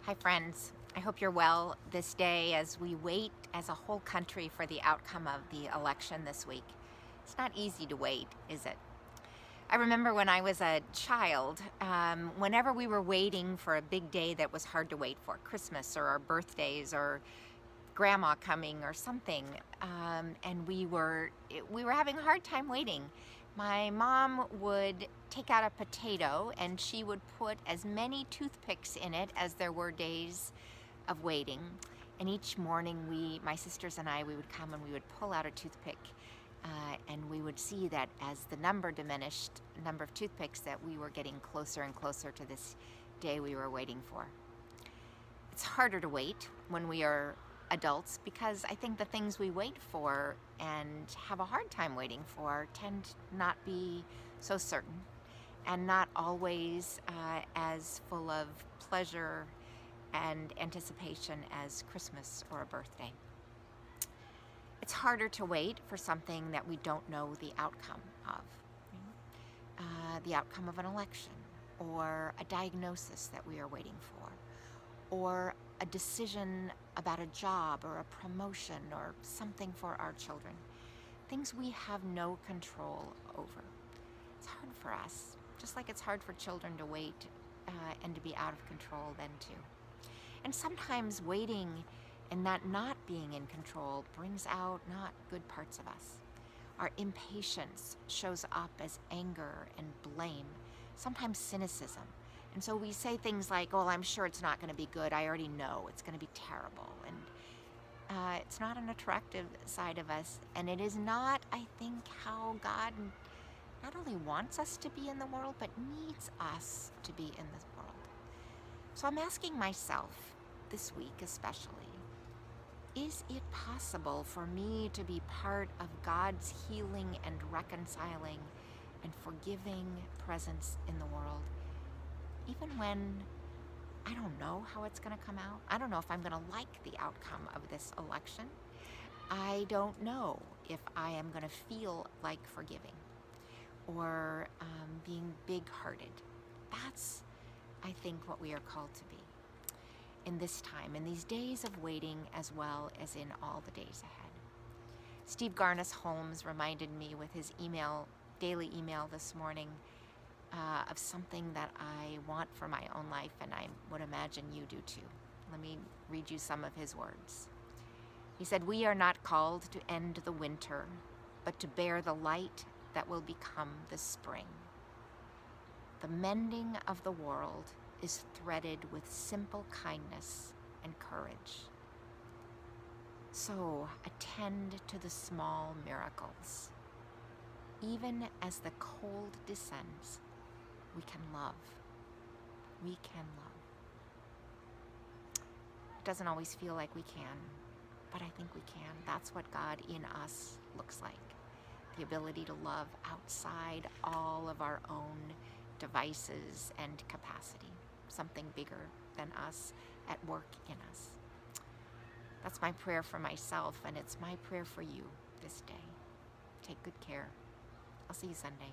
Hi friends, I hope you're well this day as we wait as a whole country for the outcome of the election this week. It's not easy to wait, is it? I remember when I was a child, whenever we were waiting for a big day that was hard to wait for, Christmas or our birthdays or grandma coming or something, and we were having a hard time waiting. My mom would take out a potato and she would put as many toothpicks in it as there were days of waiting. And each morning my sisters and I, we would come and we would pull out a toothpick, and we would see that as the number diminished, number of toothpicks, that we were getting closer and closer to this day we were waiting for. It's harder to wait when we are adults because I think the things we wait for and have a hard time waiting for tend to not be so certain and not always as full of pleasure and anticipation as Christmas or a birthday. It's harder to wait for something that we don't know the outcome of, the outcome of an election or a diagnosis that we are waiting for, or a decision about a job or a promotion or something for our children. Things we have no control over. It's hard for us, just like it's hard for children to wait and to be out of control then too. And sometimes waiting and that not being in control brings out not good parts of us. Our impatience shows up as anger and blame, sometimes cynicism. And so we say things like, oh, I'm sure it's not going to be good. I already know it's going to be terrible. And it's not an attractive side of us. And it is not, I think, how God not only wants us to be in the world, but needs us to be in this world. So I'm asking myself this week especially, is it possible for me to be part of God's healing and reconciling and forgiving presence in the world? Even when I don't know how it's going to come out. I don't know if I'm going to like the outcome of this election. I don't know if I am going to feel like forgiving or being big-hearted. That's, I think, what we are called to be in this time, in these days of waiting as well as in all the days ahead. Steve Garnis Holmes reminded me with his daily email this morning, of something that I want for my own life, and I would imagine you do too. Let me read you some of his words. He said, "We are not called to end the winter, but to bear the light that will become the spring. The mending of the world is threaded with simple kindness and courage. So attend to the small miracles. Even as the cold descends, we can love. We can love." It doesn't always feel like we can, but I think we can. That's what God in us looks like. The ability to love outside all of our own devices and capacity. Something bigger than us at work in us. That's my prayer for myself, and it's my prayer for you this day. Take good care. I'll see you Sunday.